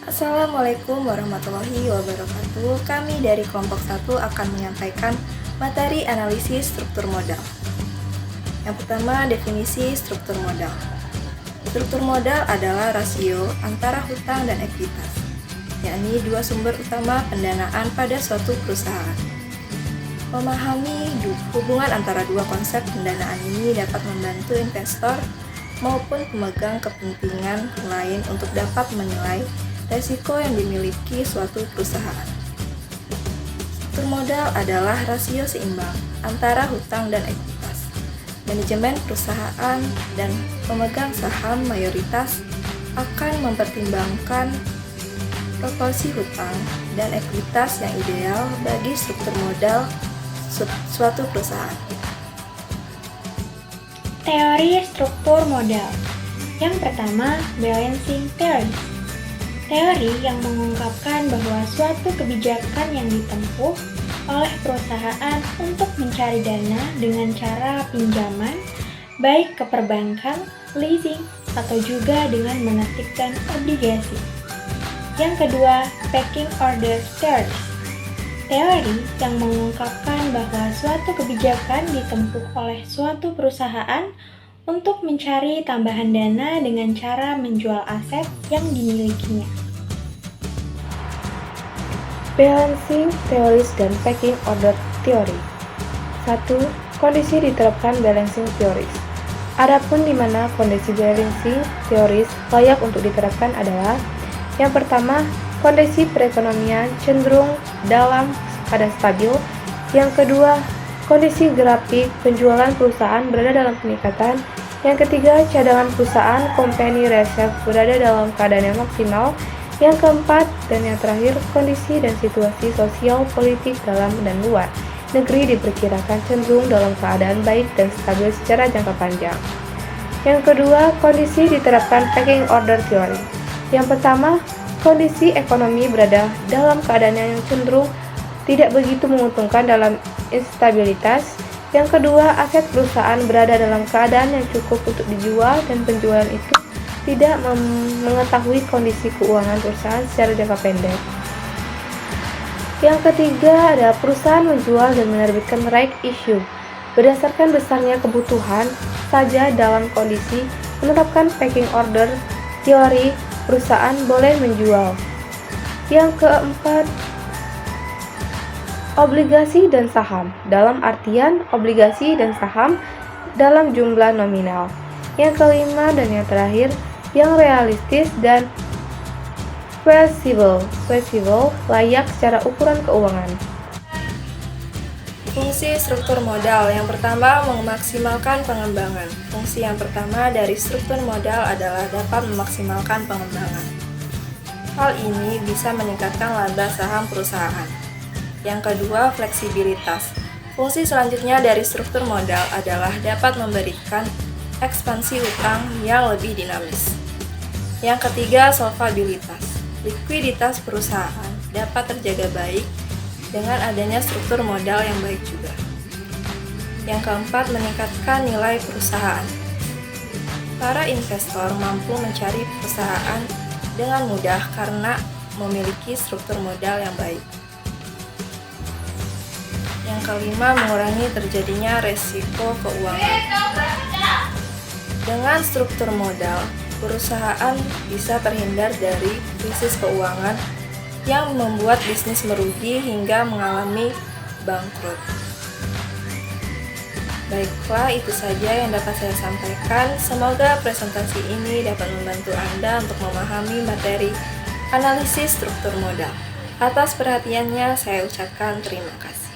Assalamualaikum warahmatullahi wabarakatuh. Kami dari kelompok 1 akan menyampaikan materi analisis struktur modal. Yang pertama, definisi struktur modal. Struktur modal adalah rasio antara hutang dan ekuitas, yakni dua sumber utama pendanaan pada suatu perusahaan. Memahami hubungan antara dua konsep pendanaan ini dapat membantu investor maupun pemegang kepentingan lain untuk dapat menilai resiko yang dimiliki suatu perusahaan. Struktur modal adalah rasio seimbang antara hutang dan ekuitas. Manajemen perusahaan dan pemegang saham mayoritas akan mempertimbangkan proporsi hutang dan ekuitas yang ideal bagi struktur modal suatu perusahaan. Teori struktur modal. Yang pertama, balancing theory. Teori yang mengungkapkan bahwa suatu kebijakan yang ditempuh oleh perusahaan untuk mencari dana dengan cara pinjaman, baik ke perbankan, leasing, atau juga dengan menerbitkan obligasi. Yang kedua, pecking order theory. Teori yang mengungkapkan bahwa suatu kebijakan ditempuh oleh suatu perusahaan untuk mencari tambahan dana dengan cara menjual aset yang dimilikinya. Balancing theories dan pecking order theory. 1. Kondisi diterapkan balancing theories. Adapun di mana kondisi balancing theories layak untuk diterapkan adalah: yang pertama, kondisi perekonomian cenderung dalam keadaan stabil. Yang kedua, kondisi grafik penjualan perusahaan berada dalam peningkatan. Yang ketiga, cadangan perusahaan company reserve berada dalam keadaan yang maksimal. Yang keempat dan yang terakhir, kondisi dan situasi sosial politik dalam dan luar negeri diperkirakan cenderung dalam keadaan baik dan stabil secara jangka panjang. Yang kedua, kondisi diterapkan pecking order theory. Yang pertama, kondisi ekonomi berada dalam keadaan yang cenderung tidak begitu menguntungkan dalam instabilitas. Yang kedua, aset perusahaan berada dalam keadaan yang cukup untuk dijual dan penjualan itu tidak mengetahui kondisi keuangan perusahaan secara jangka pendek. Yang ketiga adalah perusahaan menjual dan menerbitkan right issue. Berdasarkan besarnya kebutuhan saja dalam kondisi menerapkan pecking order teori, perusahaan boleh menjual. Yang keempat, obligasi dan saham, dalam artian obligasi dan saham dalam jumlah nominal. Yang kelima dan yang terakhir, yang realistis dan feasible, layak secara ukuran keuangan. Fungsi struktur modal. Yang pertama, memaksimalkan pengembangan. Fungsi yang pertama dari struktur modal adalah dapat memaksimalkan pengembangan. Hal ini bisa meningkatkan laba saham perusahaan. Yang kedua, fleksibilitas. Fungsi selanjutnya dari struktur modal adalah dapat memberikan ekspansi hutang yang lebih dinamis. Yang ketiga, solvabilitas. Likuiditas perusahaan dapat terjaga baik dengan adanya struktur modal yang baik juga. Yang keempat, meningkatkan nilai perusahaan. Para investor mampu mencari perusahaan dengan mudah karena memiliki struktur modal yang baik. Yang kelima, mengurangi terjadinya resiko keuangan. Dengan struktur modal, perusahaan bisa terhindar dari krisis keuangan yang membuat bisnis merugi hingga mengalami bangkrut. Baiklah, itu saja yang dapat saya sampaikan. Semoga presentasi ini dapat membantu Anda untuk memahami materi analisis struktur modal. Atas perhatiannya, saya ucapkan terima kasih.